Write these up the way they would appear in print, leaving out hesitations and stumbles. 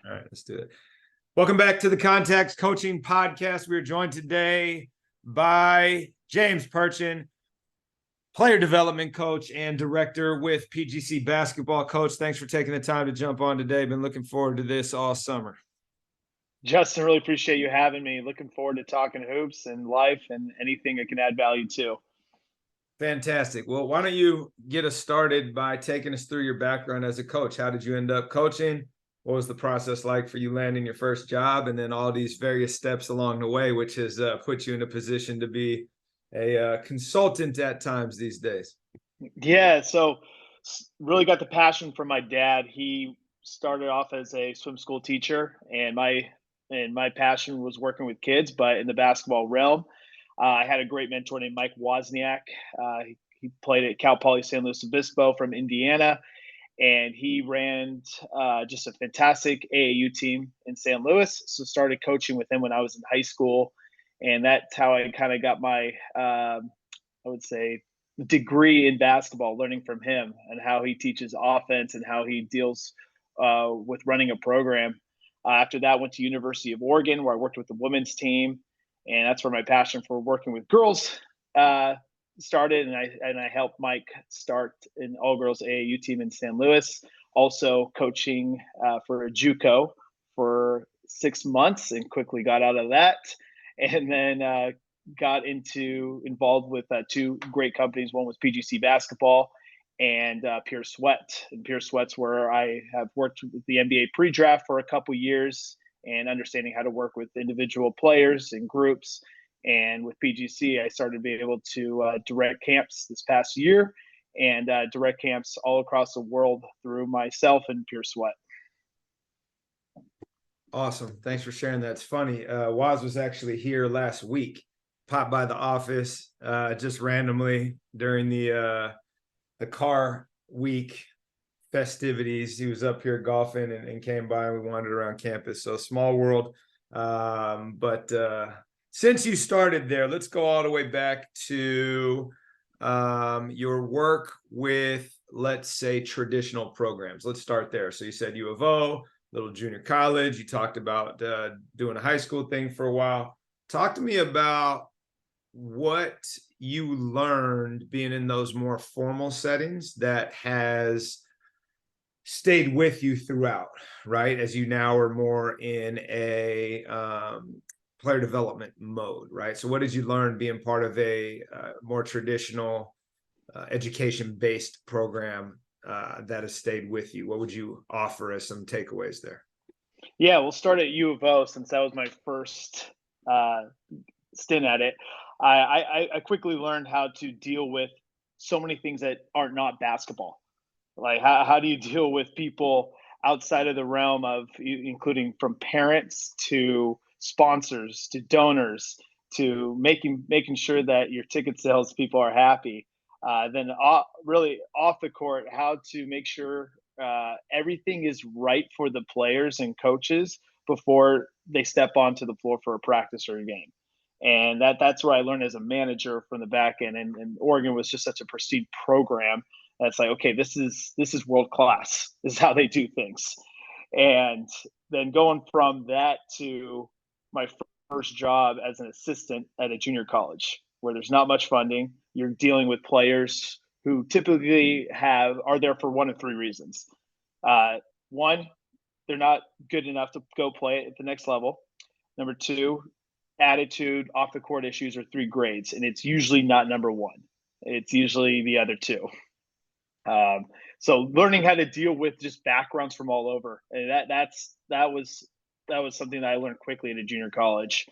All right, let's do it. Welcome back to the Context Coaching Podcast. We are joined today by James Purchin, player development coach and director with PGC basketball. Coach, thanks for taking the time to jump on today. Been looking forward to this all summer. Justin, really appreciate you having me. Looking forward to talking hoops and life and anything that can add value to. Fantastic. Well, why don't you get us started by taking us through your background as a coach? How did you end up coaching? What was the process like for you landing your first job, and then all these various steps along the way, which has put you in a position to be a consultant at times these days? Yeah, so really got the passion from my dad. He started off as a swim school teacher, and my passion was working with kids, but in the basketball realm. I had a great mentor named Mike Wozniak. He played at Cal Poly San Luis Obispo from Indiana, and he ran just a fantastic AAU team in St. Louis. So started coaching with him when I was in high school, and that's how I kind of got my, I would say, degree in basketball, learning from him and how he teaches offense and how he deals with running a program. After that, went to University of Oregon, where I worked with the women's team, and that's where my passion for working with girls started, and I helped Mike start an all girls AAU team in San Luis. Also coaching for a JUCO for 6 months, and quickly got out of that, and then got involved with two great companies. One was PGC Basketball and Pure Sweat. And Pure Sweat's where I have worked with the NBA pre-draft for a couple years and understanding how to work with individual players and groups. And with PGC, I started being able to direct camps this past year, and direct camps all across the world through myself and Pure Sweat. Awesome. Thanks for sharing that. It's funny. Woz was actually here last week, popped by the office just randomly during the car week festivities. He was up here golfing and came by, and we wandered around campus. So small world. But since you started there, let's go all the way back to your work with, let's say, traditional programs. Let's start there. So you said U of O, little junior college. You talked about doing a high school thing for a while. Talk to me about what you learned being in those more formal settings that has stayed with you throughout, right? As you now are more in a player development mode, right? So what did you learn being part of a more traditional education-based program that has stayed with you? What would you offer as some takeaways there? Yeah, we'll start at U of O, since that was my first stint at it. I quickly learned how to deal with so many things that are not basketball. Like how do you deal with people outside of the realm of, including from parents to sponsors to donors to making sure that your ticket sales people are happy. Then really off the court, how to make sure everything is right for the players and coaches before they step onto the floor for a practice or a game. And that's where I learned as a manager from the back end. And Oregon was just such a pristine program that's like, okay, this is world class. This is how they do things. And then going from that to my first job as an assistant at a junior college, where there's not much funding. You're dealing with players who typically are there for one of three reasons. One, they're not good enough to go play at the next level. Number two, attitude, off the court issues are 3 grades, and it's usually not number one. It's usually the other two. So learning how to deal with just backgrounds from all over, and that was something that I learned quickly at a junior college.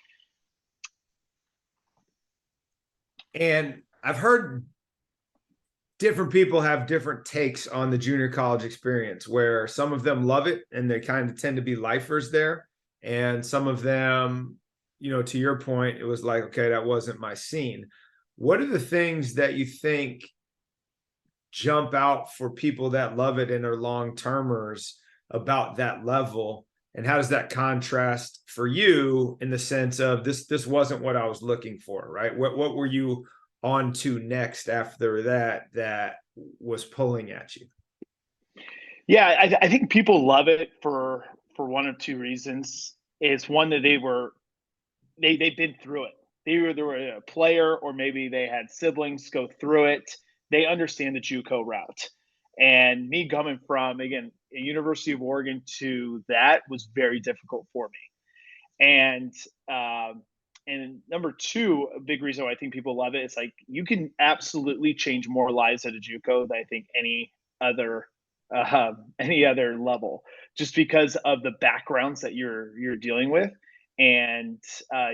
And I've heard different people have different takes on the junior college experience, where some of them love it and they kind of tend to be lifers there. And some of them, to your point, it was like, okay, that wasn't my scene. What are the things that you think jump out for people that love it and are long-termers about that level? And how does that contrast for you in the sense of this wasn't what I was looking for, right? What were you on to next after that was pulling at you? Yeah, I think people love it for for one of two reasons. Is one that they've been through it. They either were a player or maybe they had siblings go through it. They understand the JUCO route. And me coming from, again, a University of Oregon to that was very difficult for me. And number two, a big reason why I think people love it is like you can absolutely change more lives at a JUCO than I think other any other level, just because of the backgrounds that you're dealing with, and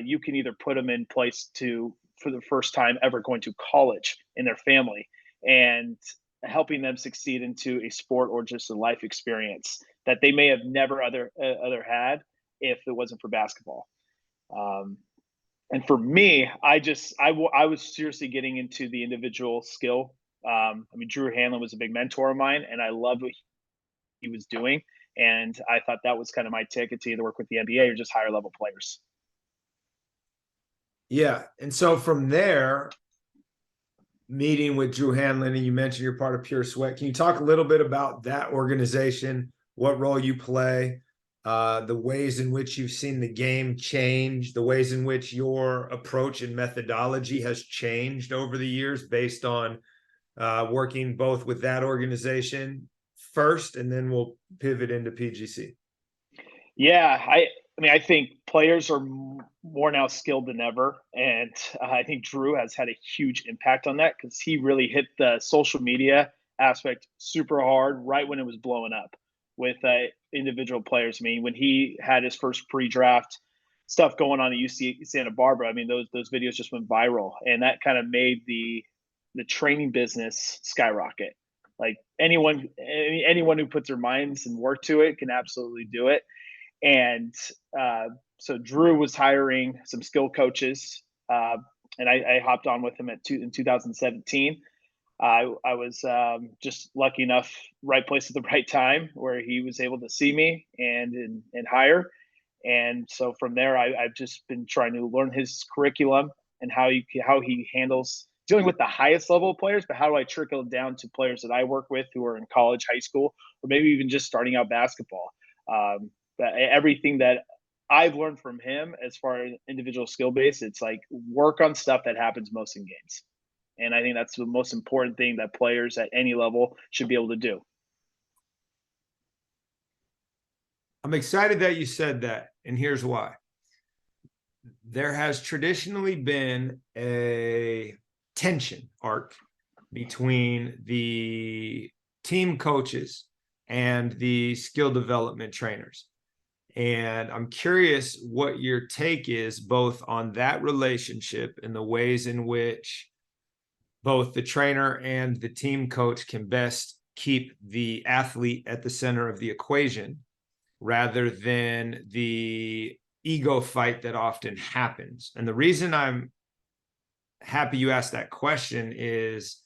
you can either put them in place to for the first time ever going to college in their family, and helping them succeed into a sport or just a life experience that they may have never other had if it wasn't for basketball. Um, and for me, I was seriously getting into the individual skill. I mean, Drew Hanlon was a big mentor of mine, and I loved what he was doing. And I thought that was kind of my ticket to either work with the NBA or just higher level players. Yeah. And so from there, meeting with Drew Hanlon, and you mentioned you're part of Pure Sweat. Can you talk a little bit about that organization, what role you play, the ways in which you've seen the game change, the ways in which your approach and methodology has changed over the years based on working both with that organization first, and then we'll pivot into PGC. Yeah, I mean, I think players are more now skilled than ever, and I think Drew has had a huge impact on that because he really hit the social media aspect super hard right when it was blowing up with individual players. I mean, when he had his first pre-draft stuff going on at UC Santa Barbara, I mean, those videos just went viral, and that kind of made the training business skyrocket. Like anyone who puts their minds and work to it can absolutely do it. And so Drew was hiring some skill coaches, and I hopped on with him in 2017. I was just lucky enough, right place at the right time, where he was able to see me and hire. And so from there, I've just been trying to learn his curriculum and how he handles dealing with the highest level of players, but how do I trickle it down to players that I work with who are in college, high school, or maybe even just starting out basketball. But everything that I've learned from him as far as individual skill base, it's like work on stuff that happens most in games. And I think that's the most important thing that players at any level should be able to do. I'm excited that you said that, and here's why. There has traditionally been a tension arc between the team coaches and the skill development trainers. And I'm curious what your take is both on that relationship and the ways in which both the trainer and the team coach can best keep the athlete at the center of the equation rather than the ego fight that often happens. And the reason I'm happy you asked that question is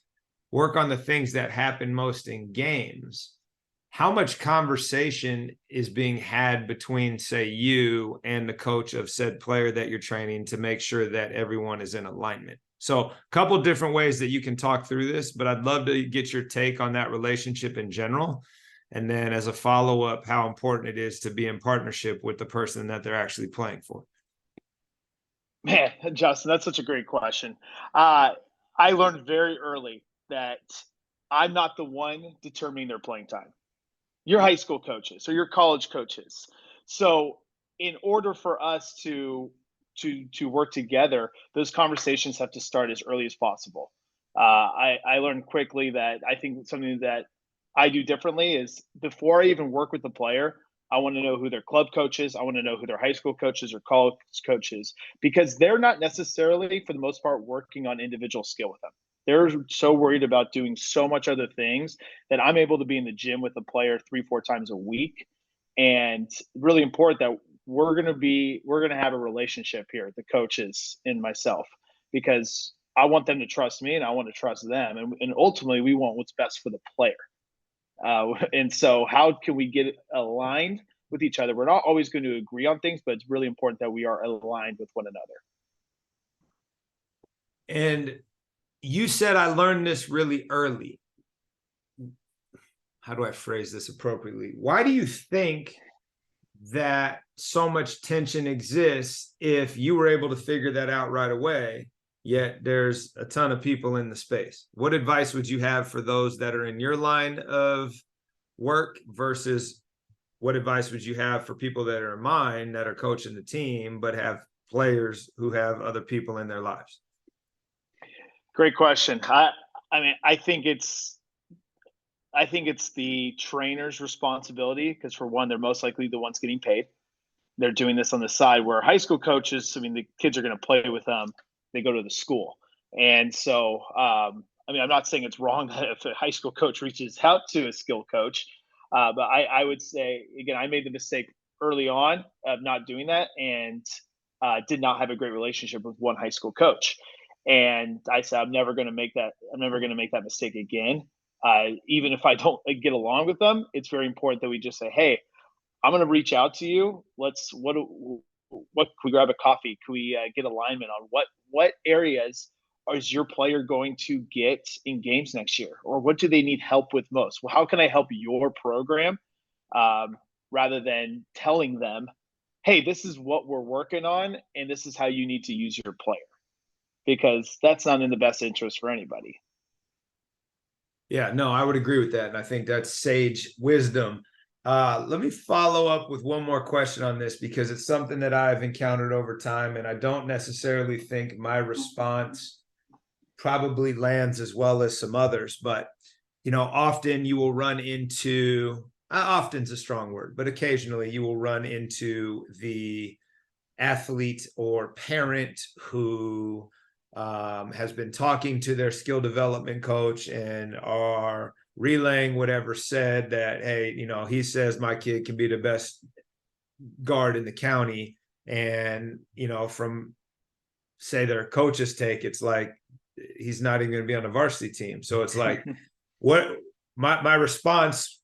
work on the things that happen most in games. How much conversation is being had between, say, you and the coach of said player that you're training to make sure that everyone is in alignment? So a couple of different ways that you can talk through this, but I'd love to get your take on that relationship in general. And then as a follow-up, how important it is to be in partnership with the person that they're actually playing for. Man, Justin, that's such a great question. I learned very early that I'm not the one determining their playing time. Your high school coaches or your college coaches. So in order for us to work together, those conversations have to start as early as possible. I learned quickly that I think something that I do differently is before I even work with the player, I want to know who their club coach is. I want to know who their high school coaches or college coaches, because they're not necessarily, for the most part, working on individual skill with them. They're so worried about doing so much other things that I'm able to be in the gym with the player 3-4 times a week. And really important that we're going to have a relationship here, the coaches and myself, because I want them to trust me and I want to trust them. And ultimately we want what's best for the player. And so how can we get aligned with each other? We're not always going to agree on things, but it's really important that we are aligned with one another. And you said I learned this really early. How do I phrase this appropriately? Why do you think that so much tension exists if you were able to figure that out right away, yet there's a ton of people in the space? What advice would you have for those that are in your line of work versus what advice would you have for people that are in mine that are coaching the team but have players who have other people in their lives? Great question. I mean, I think it's the trainer's responsibility because, for one, they're most likely the ones getting paid. They're doing this on the side, where high school coaches, I mean, the kids are going to play with them. They go to the school. And so, I mean, I'm not saying it's wrong that if a high school coach reaches out to a skill coach, but I would say, again, I made the mistake early on of not doing that, and did not have a great relationship with one high school coach. And I said, I'm never going to make that. I'm never going to make that mistake again. Even if I don't get along with them, it's very important that we just say, "Hey, I'm going to reach out to you. What can we grab a coffee? Can we get alignment on what areas is your player going to get in games next year, or what do they need help with most? Well, how can I help your program?" Rather than telling them, "Hey, this is what we're working on, and this is how you need to use your player," because that's not in the best interest for anybody. Yeah, no, I would agree with that. And I think that's sage wisdom. Let me follow up with one more question on this because it's something that I've encountered over time, and I don't necessarily think my response probably lands as well as some others. But, often you will run into, often's a strong word, but occasionally you will run into the athlete or parent who has been talking to their skill development coach and are relaying whatever said that, hey, he says my kid can be the best guard in the county. And, from say their coach's take, it's like, he's not even going to be on the varsity team. So it's like, what my response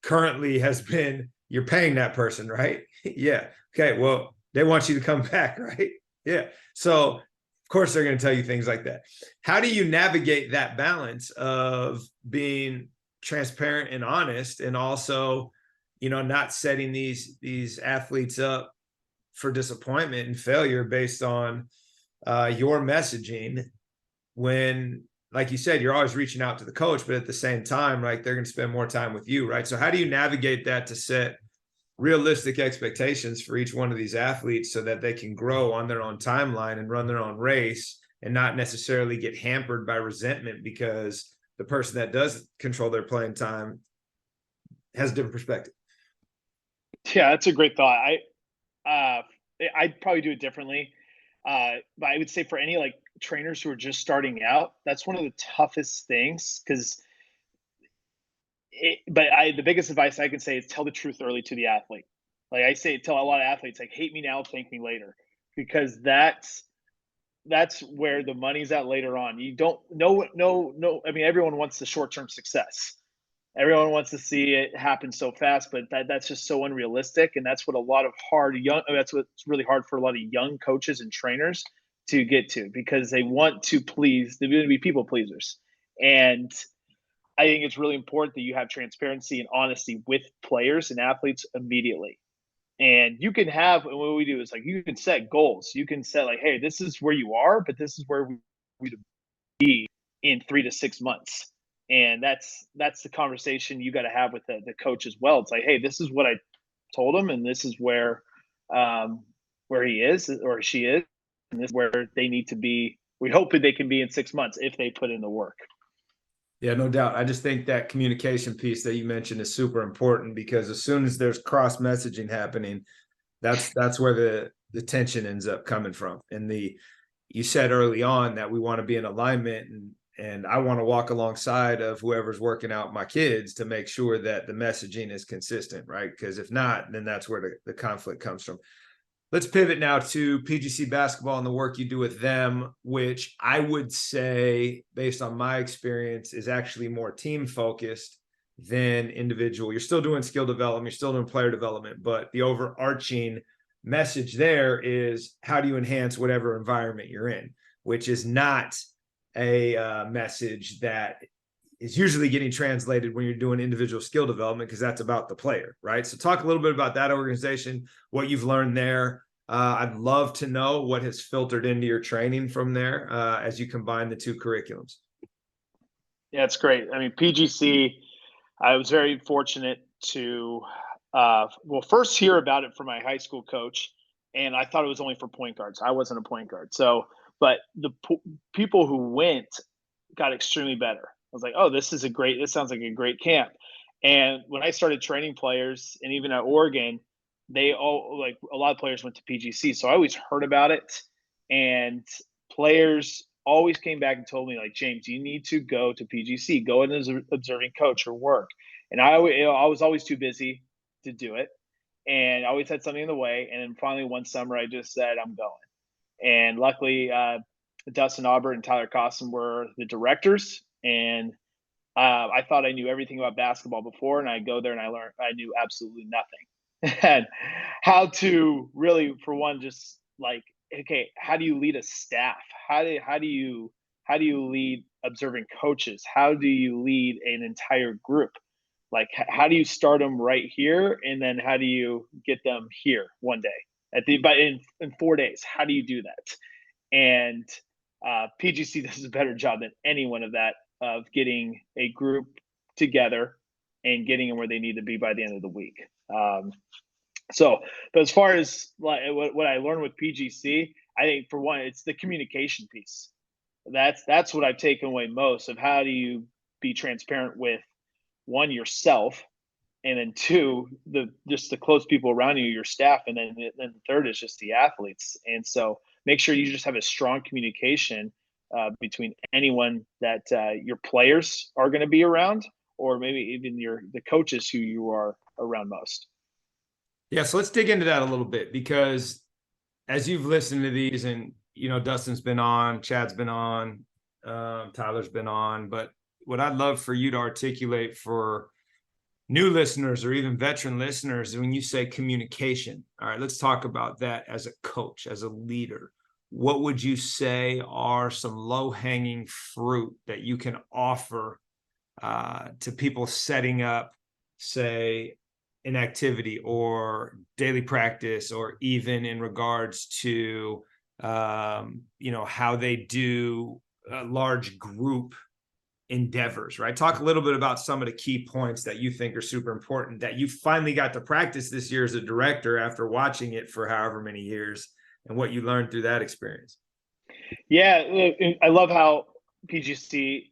currently has been, you're paying that person, right? Yeah. Okay. Well, they want you to come back, right? Yeah. So of course they're going to tell you things like that. How do you navigate that balance of being transparent and honest, and also, not setting these athletes up for disappointment and failure based on your messaging, when, like you said, you're always reaching out to the coach, but at the same time, like, they're going to spend more time with you, right? So how do you navigate that to set realistic expectations for each one of these athletes so that they can grow on their own timeline and run their own race and not necessarily get hampered by resentment because the person that does control their playing time has a different perspective? Yeah, that's a great thought. I'd probably do it differently. But I would say for any like trainers who are just starting out, that's one of the toughest things because the biggest advice I can say is tell the truth early to the athlete. Like I say, tell a lot of athletes, like, hate me now, thank me later, because that's where the money's at later on. You don't no. I mean, everyone wants the short term success. Everyone wants to see it happen so fast, but that's just so unrealistic, and that's what a lot of that's what's really hard for a lot of young coaches and trainers to get to, because they want to please. They're going to be people pleasers, and I think it's really important that you have transparency and honesty with players and athletes immediately. And you can have, and what we do is, like, you can set goals. You can set, like, hey, this is where you are, but this is where we be in 3 to 6 months. And that's the conversation you got to have with the coach as well. It's like, hey, this is what I told him, and this is where he is or she is, and this is where they need to be. We hope that they can be in 6 months if they put in the work. Yeah, no doubt. I just think that communication piece that you mentioned is super important, because as soon as there's cross messaging happening, that's where the tension ends up coming from. And you said early on that we want to be in alignment, and I want to walk alongside of whoever's working out my kids to make sure that the messaging is consistent, right? Because if not, then that's where the conflict comes from. Let's pivot now to PGC basketball and the work you do with them, which I would say, based on my experience, is actually more team focused than individual. You're still doing skill development, you're still doing player development, but the overarching message there is, how do you enhance whatever environment you're in, which is not a message that is usually getting translated when you're doing individual skill development, because that's about the player, right? So talk a little bit about that organization, what you've learned there. I'd love to know what has filtered into your training from there as you combine the two curriculums. Yeah, it's great. I mean, PGC, I was very fortunate to, well, first hear about it from my high school coach, and I thought it was only for point guards. I wasn't a point guard. So, but the people who went got extremely better. I was like, oh, this sounds like a great camp. And when I started training players, and even at Oregon, they all, like, a lot of players went to PGC. So I always heard about it. And players always came back and told me, like, James, you need to go to PGC, go in as an observing coach or work. And I was always too busy to do it. And I always had something in the way. And then finally one summer, I just said, I'm going. And luckily, Dustin Aubert and Tyler Costin were the directors. And I thought I knew everything about basketball before, and I go there and I knew absolutely nothing. And how to really, for one, just like, okay, how do you lead a staff? How do you lead observing coaches? How do you lead an entire group? Like, how do you start them right here, and then how do you get them here one day but in 4 days? How do you do that? And PGC does a better job than anyone of that, of getting a group together and getting them where they need to be by the end of the week. So, but as far as like what I learned with PGC, I think for one, it's the communication piece. That's what I've taken away most of. How do you be transparent with, one, yourself, and then two, just the close people around you, your staff, and then the third is just the athletes. And so make sure you just have a strong communication between anyone that your players are going to be around, or maybe even the coaches who you are around most. Yeah, so let's dig into that a little bit, because as you've listened to these, and Dustin's been on, Chad's been on, Tyler's been on, but what I'd love for you to articulate for new listeners or even veteran listeners, when you say communication, all right, let's talk about that as a coach, as a leader. What would you say are some low-hanging fruit that you can offer to people setting up, say, an activity or daily practice, or even in regards to how they do a large group endeavors, right? Talk a little bit about some of the key points that you think are super important that you finally got to practice this year as a director after watching it for however many years, and what you learned through that experience. Yeah, I love how PGC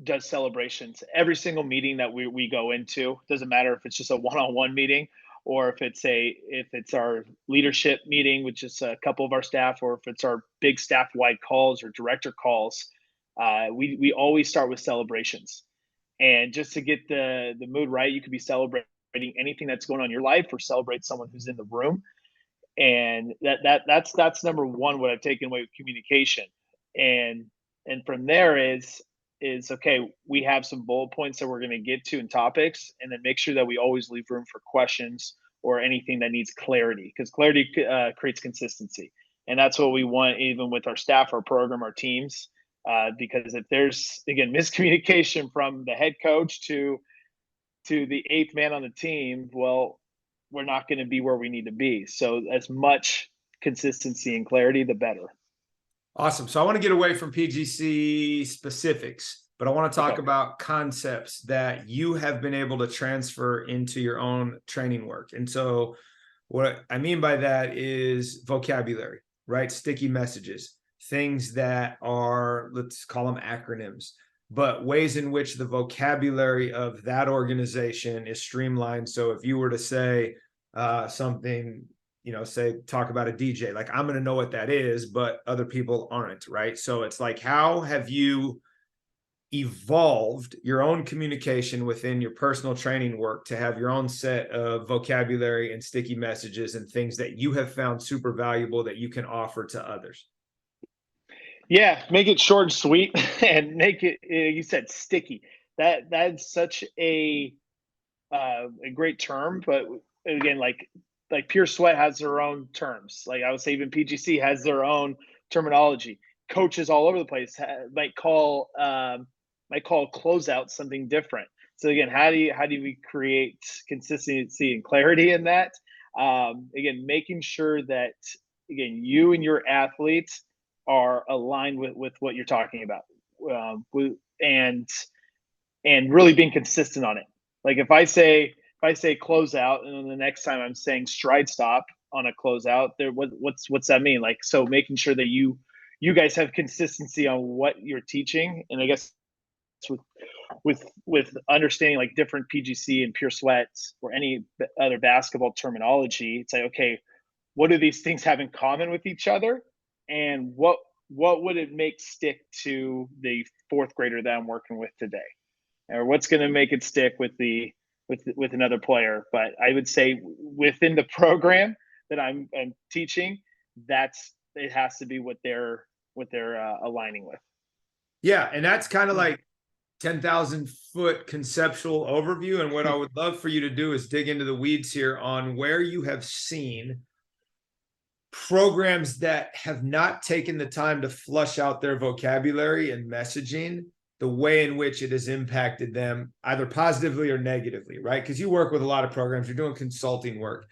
does celebrations. Every single meeting that we go into, doesn't matter if it's just a one-on-one meeting, or if it's our leadership meeting, which is a couple of our staff, or if it's our big staff-wide calls or director calls, we always start with celebrations. And just to get the mood right, you could be celebrating anything that's going on in your life, or celebrate someone who's in the room. And that's number one, what I've taken away with communication. And from there is okay, we have some bullet points that we're going to get to, and topics, and then make sure that we always leave room for questions or anything that needs clarity, because clarity creates consistency. And that's what we want, even with our staff, our program, our teams, because if there's, again, miscommunication from the head coach to the eighth man on the team, well, we're not going to be where we need to be. So as much consistency and clarity, the better. Awesome. So I want to get away from PGC specifics, but I want to talk about concepts that you have been able to transfer into your own training work. And so what I mean by that is vocabulary, right? Sticky messages, things that are, let's call them acronyms, but ways in which the vocabulary of that organization is streamlined. So if you were to say something, say, talk about a DJ, like, I'm going to know what that is, but other people aren't, right? So it's like, how have you evolved your own communication within your personal training work to have your own set of vocabulary and sticky messages and things that you have found super valuable that you can offer to others? Yeah, make it short and sweet, and make it, you said, sticky. That's such a great term, but again, like Pure Sweat has their own terms. Like, I would say even PGC has their own terminology. Coaches all over the place might call might call closeout something different. So again, how do we create consistency and clarity in that? Again, making sure that again you and your athletes are aligned with what you're talking about, with, and really being consistent on it. Like if I say closeout, and then the next time I'm saying stride stop on a closeout, there what's that mean? Like so, making sure that you guys have consistency on what you're teaching, and I guess with with understanding like different PGC and pure sweats or any other basketball terminology, it's like okay, what do these things have in common with each other, and what would it make stick to the fourth grader that I'm working with today, or what's going to make it stick with the with another player. But I would say within the program that I'm teaching, that's it has to be what they're aligning with. Yeah, and that's kind of like 10,000-foot conceptual overview. And what I would love for you to do is dig into the weeds here on where you have seen programs that have not taken the time to flush out their vocabulary and messaging, the way in which it has impacted them either positively or negatively, right? Because you work with a lot of programs, you're doing consulting work.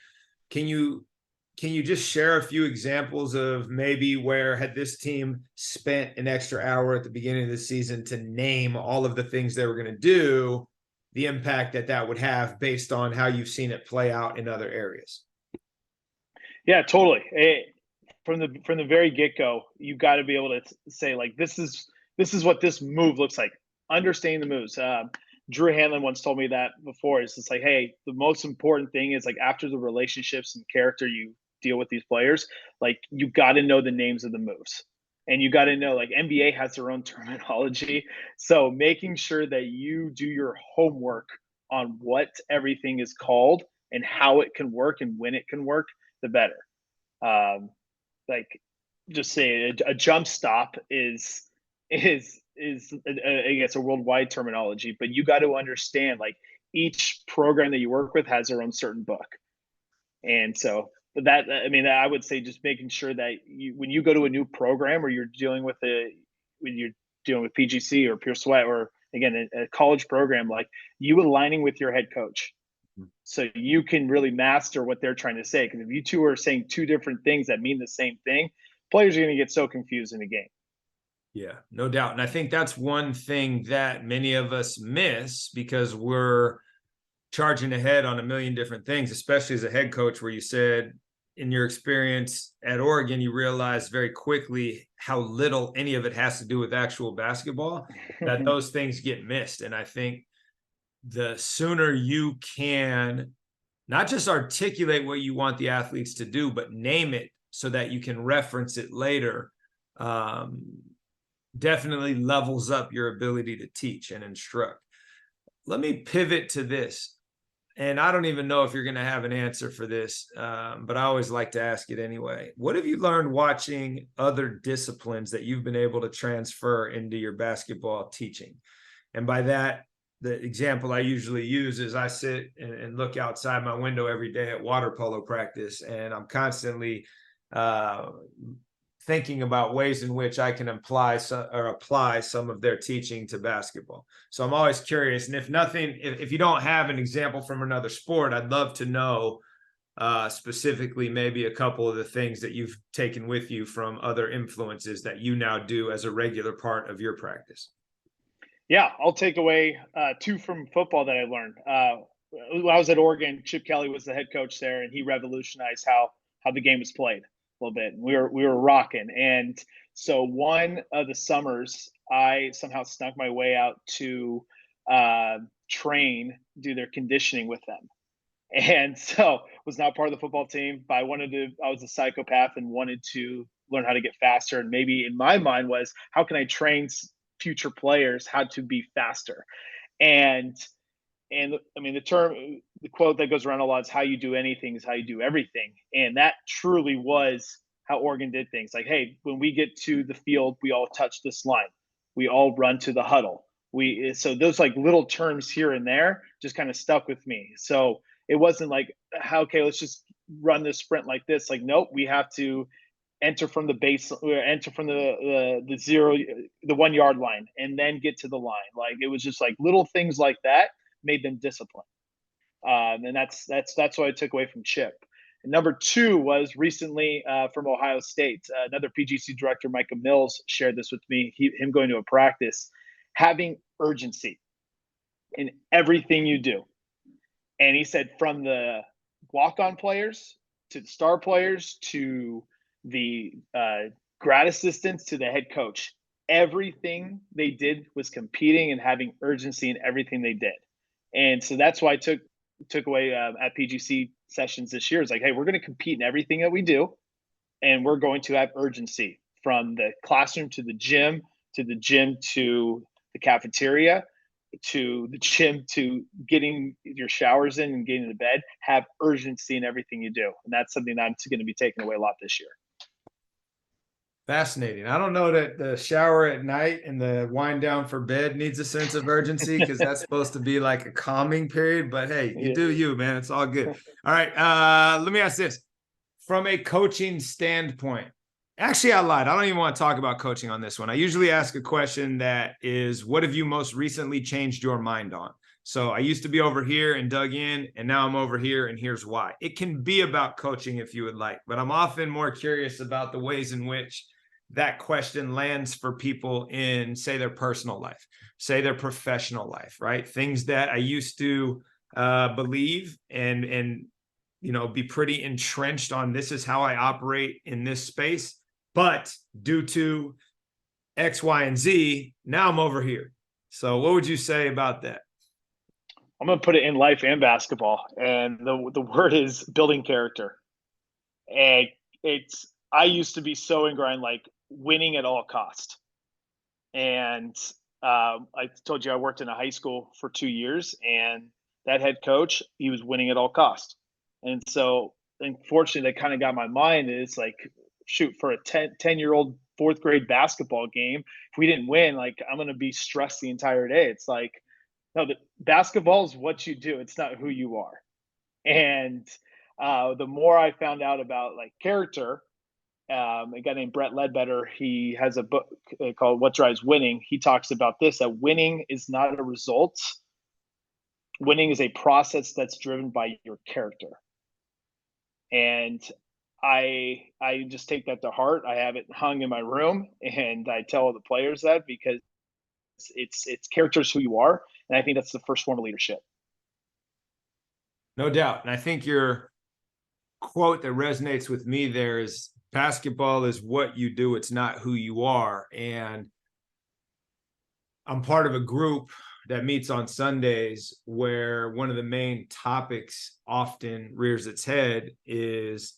Can you just share a few examples of maybe where had this team spent an extra hour at the beginning of the season to name all of the things they were going to do, the impact that that would have based on how you've seen it play out in other areas? Yeah, totally. From the very get go, you got to be able to say like this is what this move looks like. Understanding the moves. Drew Hanlon once told me that before. It's just like, hey, the most important thing is like after the relationships and character you deal with these players, like you got to know the names of the moves, and you got to know like NBA has their own terminology. So making sure that you do your homework on what everything is called and how it can work and when it can work, the better. Um, like just say a jump stop is I guess a worldwide terminology, but you got to understand like each program that you work with has their own certain book, and so that I mean I would say just making sure that you when you go to a new program or you're dealing with when you're dealing with PGC or Pure Sweat or again a college program, like you aligning with your head coach so you can really master what they're trying to say. Because if you two are saying two different things that mean the same thing, players are going to get so confused in the game. Yeah, no doubt. And I think that's one thing that many of us miss because we're charging ahead on a million different things, especially as a head coach, where you said in your experience at Oregon, you realized very quickly how little any of it has to do with actual basketball, that those things get missed. And I think the sooner you can not just articulate what you want the athletes to do, but name it so that you can reference it later, definitely levels up your ability to teach and instruct. Let me pivot to this. And I don't even know if you're going to have an answer for this, but I always like to ask it anyway. What have you learned watching other disciplines that you've been able to transfer into your basketball teaching? And by that, the example I usually use is I sit and look outside my window every day at water polo practice, and I'm constantly thinking about ways in which I can apply some of their teaching to basketball. So I'm always curious. And if you don't have an example from another sport, I'd love to know specifically maybe a couple of the things that you've taken with you from other influences that you now do as a regular part of your practice. Yeah, I'll take away two from football that I learned. When I was at Oregon, Chip Kelly was the head coach there, and he revolutionized how the game was played a little bit. We were rocking, and so one of the summers, I somehow snuck my way out to do their conditioning with them, and so was not part of the football team. But I was a psychopath and wanted to learn how to get faster. And maybe in my mind was, how can I train future players how to be faster? And I mean, the quote that goes around a lot is how you do anything is how you do everything. And that truly was how Oregon did things. Like, hey, when we get to the field, we all touch this line. We all run to the huddle. So those like little terms here and there just kind of stuck with me. So it wasn't like, okay, let's just run this sprint like this. Like, nope, we have to enter from the base, or enter from the zero, the 1 yard line, and then get to the line. Like it was just like little things like that made them disciplined. And that's what I took away from Chip. And number two was recently from Ohio State. Another PGC director, Micah Mills, shared this with me. Him going to a practice, having urgency in everything you do. And he said from the walk-on players to the star players to the grad assistants to the head coach, everything they did was competing and having urgency in everything they did. And so that's why I took away at PGC sessions this year. Is like, hey, we're going to compete in everything that we do, and we're going to have urgency from the classroom to the gym to the cafeteria to the gym to getting your showers in and getting to bed. Have urgency in everything you do, and that's something that I'm going to be taking away a lot this year. Fascinating. I don't know that the shower at night and the wind down for bed needs a sense of urgency, because that's supposed to be like a calming period. But hey, you do you, man. It's all good. All right. Let me ask this. From a coaching standpoint, actually, I lied. I don't even want to talk about coaching on this one. I usually ask a question that is, what have you most recently changed your mind on? So I used to be over here and dug in, and now I'm over here, and here's why. It can be about coaching if you would like, but I'm often more curious about the ways in which that question lands for people in, say, their personal life, say their professional life, right? Things that I used to believe and be pretty entrenched on. This is how I operate in this space, but due to X, Y, and Z, now I'm over here. So what would you say about that? I'm going to put it in life and basketball, and the word is building character. And I used to be so in grind, like winning at all cost. And I told you I worked in a high school for 2 years, and that head coach, he was winning at all cost. And so, unfortunately, that kind of got my mind. It's like, shoot, for a 10-year-old fourth grade basketball game, if we didn't win, like I'm going to be stressed the entire day. It's like, no, the basketball is what you do. It's not who you are. And the more I found out about like character, a guy named Brett Ledbetter, he has a book called What Drives Winning. He talks about this, that winning is not a result. Winning is a process that's driven by your character. And I just take that to heart. I have it hung in my room, and I tell the players that, because it's character is who you are, and I think that's the first form of leadership. No doubt. And I think your quote that resonates with me there is, basketball is what you do, it's not who you are. And I'm part of a group that meets on Sundays where one of the main topics often rears its head is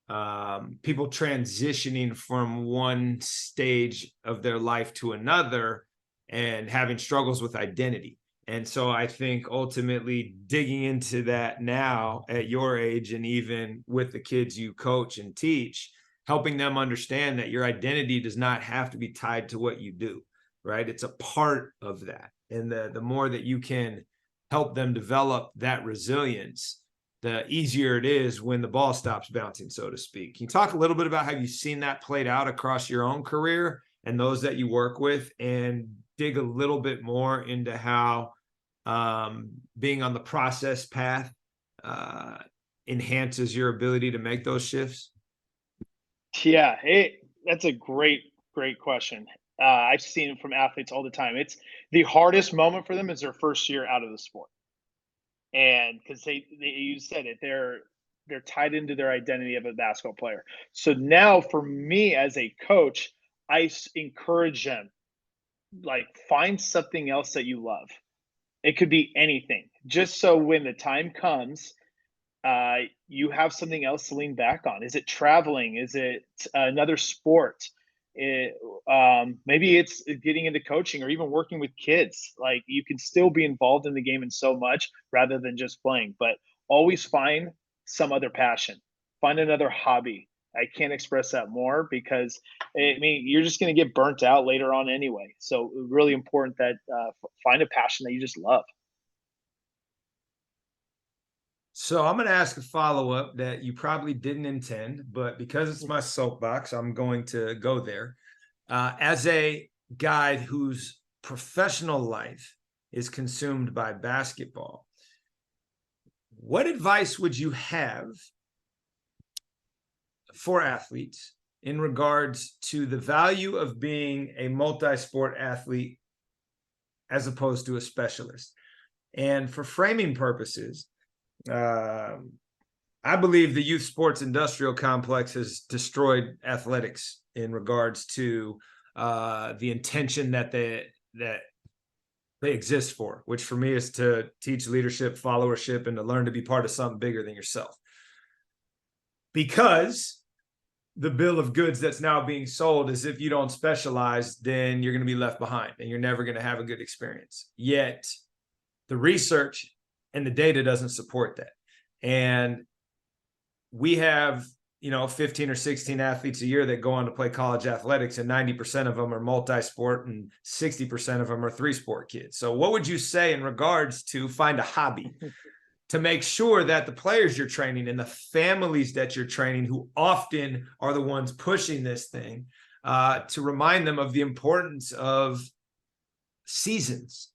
people transitioning from one stage of their life to another and having struggles with identity. And so I think ultimately digging into that now at your age, and even with the kids you coach and teach, helping them understand that your identity does not have to be tied to what you do, right? It's a part of that. And the more that you can help them develop that resilience, the easier it is when the ball stops bouncing, so to speak. Can you talk a little bit about how you've seen that played out across your own career and those that you work with, and dig a little bit more into how being on the process path enhances your ability to make those shifts? Yeah, that's a great question. I've seen it from athletes all the time. It's the hardest moment for them is their first year out of the sport, and because you said it, they're tied into their identity of a basketball player. So now, for me as a coach, I encourage them, like, find something else that you love. It could be anything, just so when the time comes, you have something else to lean back on. Is it traveling? Is it another sport? Maybe it's getting into coaching or even working with kids. Like, you can still be involved in the game in so much rather than just playing, but always find some other passion, find another hobby. I can't express that more, because I mean, you're just going to get burnt out later on anyway. So really important that find a passion that you just love. So I'm going to ask a follow-up that you probably didn't intend, but because it's my soapbox, I'm going to go there. As a guy whose professional life is consumed by basketball, what advice would you have for athletes in regards to the value of being a multi-sport athlete as opposed to a specialist? And for framing purposes, I believe the youth sports industrial complex has destroyed athletics in regards to the intention that they exist for, which for me is to teach leadership, followership, and to learn to be part of something bigger than yourself. Because the bill of goods that's now being sold is if you don't specialize, then you're going to be left behind and you're never going to have a good experience. Yet the research and the data doesn't support that. And we have, 15 or 16 athletes a year that go on to play college athletics, and 90% of them are multi-sport and 60% of them are 3-sport kids. So what would you say in regards to find a hobby to make sure that the players you're training and the families that you're training, who often are the ones pushing this thing, to remind them of the importance of seasons?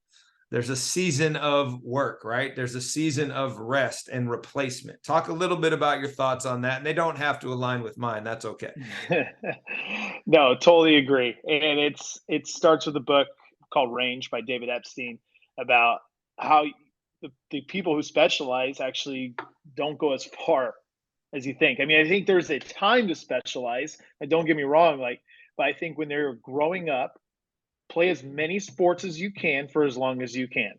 There's a season of work, right? There's a season of rest and replacement. Talk a little bit about your thoughts on that. And they don't have to align with mine. That's okay. No, totally agree. And it starts with a book called Range by David Epstein about how the people who specialize actually don't go as far as you think. I mean, I think there's a time to specialize, and don't get me wrong, but I think when they're growing up, play as many sports as you can for as long as you can.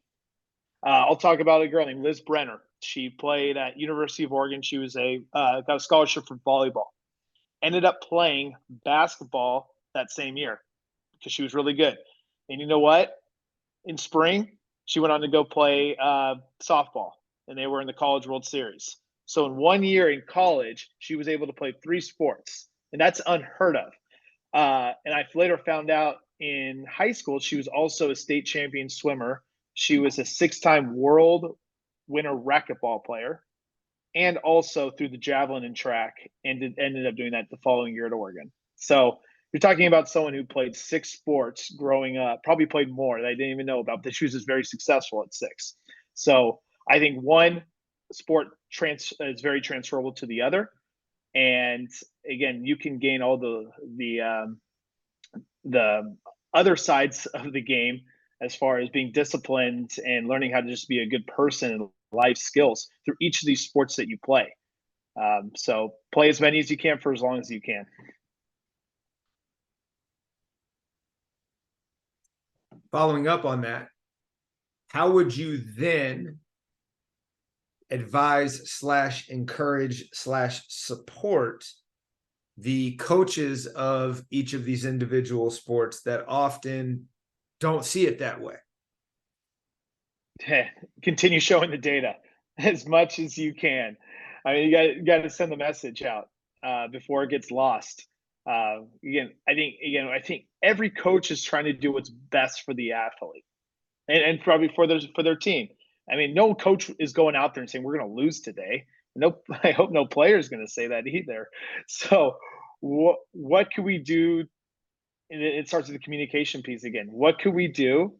I'll talk about a girl named Liz Brenner. She played at University of Oregon. She was got a scholarship for volleyball. Ended up playing basketball that same year because she was really good. And you know what? In spring, she went on to go play softball, and they were in the College World Series. So in 1 year in college, she was able to play 3 sports, and that's unheard of. And I later found out in high school, she was also a state champion swimmer. She was a 6-time world winner racquetball player, and also through the javelin and track, and ended up doing that the following year at Oregon. So you're talking about someone who played 6 sports growing up, probably played more that I didn't even know about, but she was just very successful at 6. So I think one sport is very transferable to the other. And again, you can gain all the other sides of the game as far as being disciplined and learning how to just be a good person and life skills through each of these sports that you play. So play as many as you can for as long as you can. Following up on that, how would you then advise / encourage / support the coaches of each of these individual sports that often don't see it that way? Continue showing the data as much as you can. I mean, you got to send the message out before it gets lost. I think every coach is trying to do what's best for the athlete, and probably for their team. I mean, no coach is going out there and saying we're going to lose today. No, I hope no player is going to say that either. So, what can we do? And it starts with the communication piece again. What can we do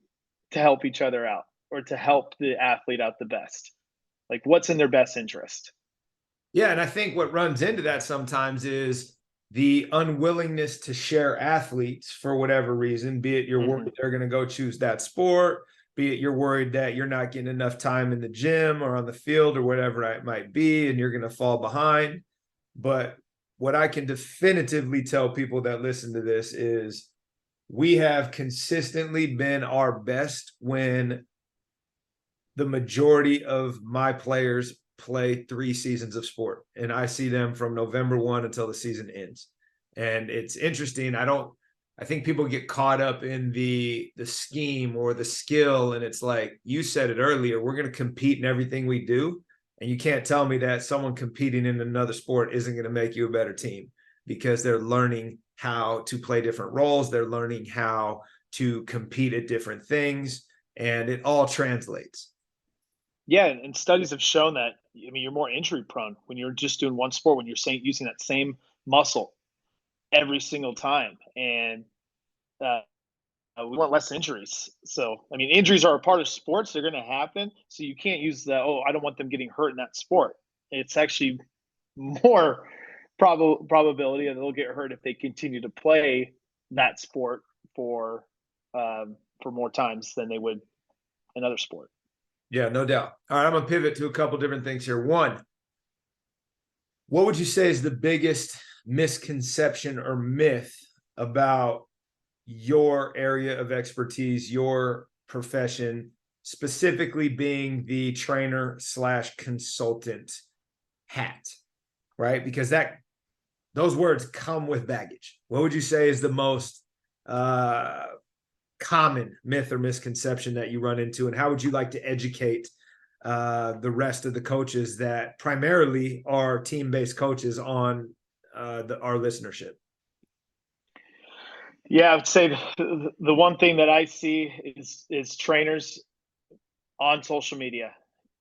to help each other out, or to help the athlete out the best? Like, what's in their best interest? Yeah, and I think what runs into that sometimes is the unwillingness to share athletes for whatever reason, be it you're worried they're going to go choose that sport, be it you're worried that you're not getting enough time in the gym or on the field or whatever it might be, and you're going to fall behind. But what I can definitively tell people that listen to this is we have consistently been our best when the majority of my players play 3 seasons of sport, and I see them from November 1 until the season ends. And it's interesting. I think people get caught up in the scheme or the skill, and it's like you said it earlier, we're going to compete in everything we do, and you can't tell me that someone competing in another sport isn't going to make you a better team, because they're learning how to play different roles, they're learning how to compete at different things, and it all translates. Yeah, and studies have shown that, I mean, you're more injury prone when you're just doing one sport, when you're saying using that same muscle every single time, and uh, we want less injuries. So, I mean, injuries are a part of sports; they're going to happen. So you can't use the, oh, I don't want them getting hurt in that sport. It's actually more probability that they'll get hurt if they continue to play that sport for more times than they would another sport. Yeah, no doubt. All right, I'm gonna pivot to a couple different things here. One, what would you say is the biggest misconception or myth about your area of expertise, your profession, specifically being the trainer slash consultant hat, right? Because those words come with baggage. What would you say is the most common myth or misconception that you run into, and how would you like to educate the rest of the coaches that primarily are team-based coaches on our listenership? Yeah, I would say the one thing that I see is trainers on social media,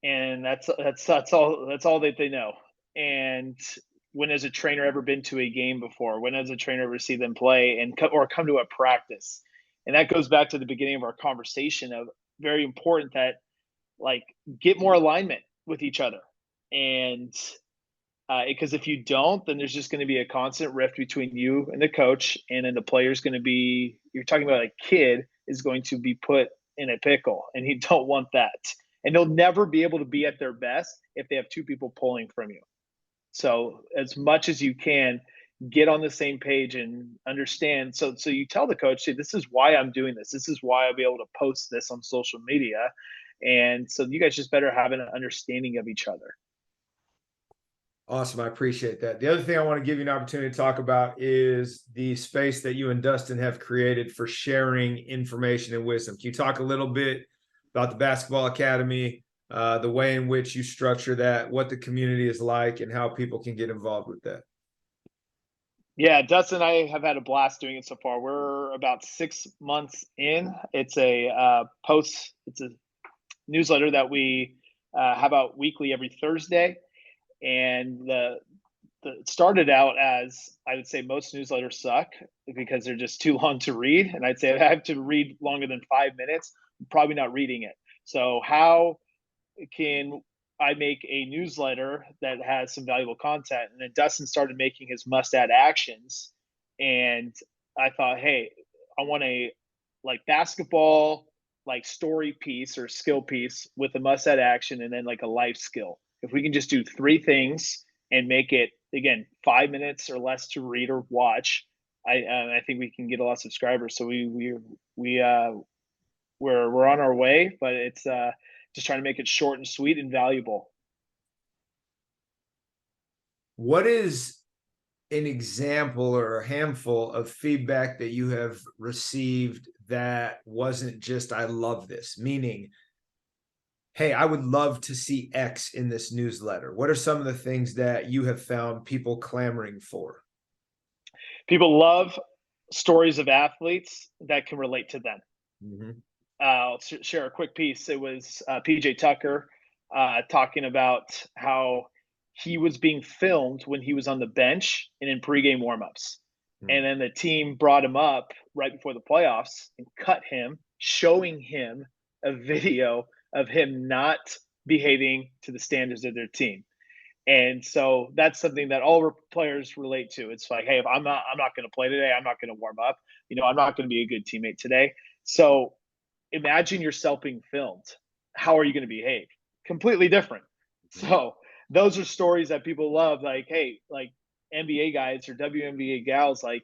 and that's all that they know. And when has a trainer ever been to a game before? When has a trainer ever seen them play or come to a practice? And that goes back to the beginning of our conversation of very important that, like, get more alignment with each other. And because if you don't, then there's just going to be a constant rift between you and the coach, and then the player's going to be, you're talking about a kid is going to be put in a pickle, and you don't want that. And they'll never be able to be at their best if they have two people pulling from you. So as much as you can, get on the same page and understand. So you tell the coach, hey, this is why I'm doing this. This is why I'll be able to post this on social media. And so you guys just better have an understanding of each other. Awesome. I appreciate that. The other thing I want to give you an opportunity to talk about is the space that you and Dustin have created for sharing information and wisdom. Can you talk a little bit about the Basketball Academy, the way in which you structure that, what the community is like, and how people can get involved with that? Yeah, Dustin and I have had a blast doing it so far. We're about 6 months in. It's it's a newsletter that we have out weekly every Thursday. And it started out as, I would say, most newsletters suck because they're just too long to read. And I'd say if I have to read longer than 5 minutes, I'm probably not reading it. So how can I make a newsletter that has some valuable content? And then Dustin started making his must add actions. And I thought, hey, I want a like basketball like story piece or skill piece with a must add action, and then like a life skill. If we can just do three things and make it, again, 5 minutes or less to read or watch, I think we can get a lot of subscribers. So we're on our way, but it's just trying to make it short and sweet and valuable. What is an example or a handful of feedback that you have received that wasn't just, I love this, meaning, hey, I would love to see X in this newsletter? What are some of the things that you have found people clamoring for? People love stories of athletes that can relate to them. Mm-hmm. I'll share a quick piece. It was PJ Tucker talking about how he was being filmed when he was on the bench and in pregame warmups. Mm-hmm. And then the team brought him up right before the playoffs and cut him, showing him a video of him not behaving to the standards of their team. And so that's something that all players relate to. It's like, hey, if I'm not going to play today, I'm not going to warm up. I'm not going to be a good teammate today. So imagine yourself being filmed. How are you going to behave? Completely different. So those are stories that people love. Like, hey, like NBA guys or WNBA gals, like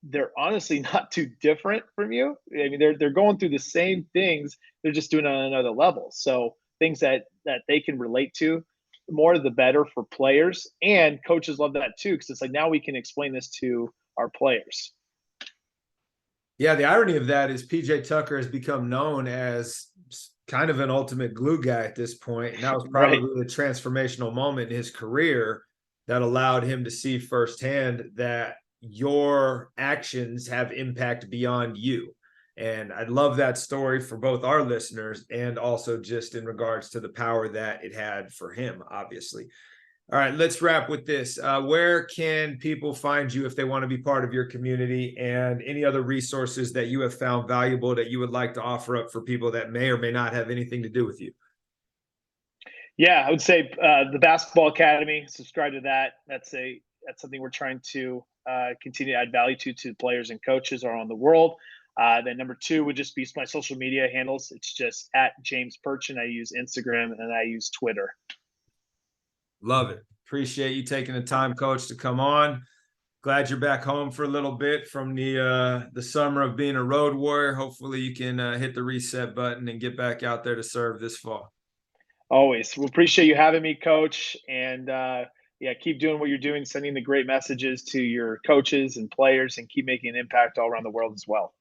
they're honestly not too different from you. I mean, they're going through the same things. They're just doing it on another level. So things that they can relate to, the more the better for players, and coaches love that too, because it's like now we can explain this to our players. Yeah, the irony of that is PJ Tucker has become known as kind of an ultimate glue guy at this point. And that was probably Right. a transformational moment in his career that allowed him to see firsthand that your actions have impact beyond you. And I love that story for both our listeners and also just in regards to the power that it had for him, obviously. All right, let's wrap with this. Where can people find you if they want to be part of your community, and any other resources that you have found valuable that you would like to offer up for people that may or may not have anything to do with you? Yeah, I would say the Basketball Academy. Subscribe to that. That's something we're trying to continue to add value to players and coaches around the world. Then number two would just be my social media handles. It's just at James Purchin. I use Instagram and I use Twitter. Love it. Appreciate you taking the time, Coach, to come on. Glad you're back home for a little bit from the summer of being a road warrior. Hopefully, you can hit the reset button and get back out there to serve this fall. Always. We appreciate you having me, Coach. And yeah, keep doing what you're doing, sending the great messages to your coaches and players, and keep making an impact all around the world as well.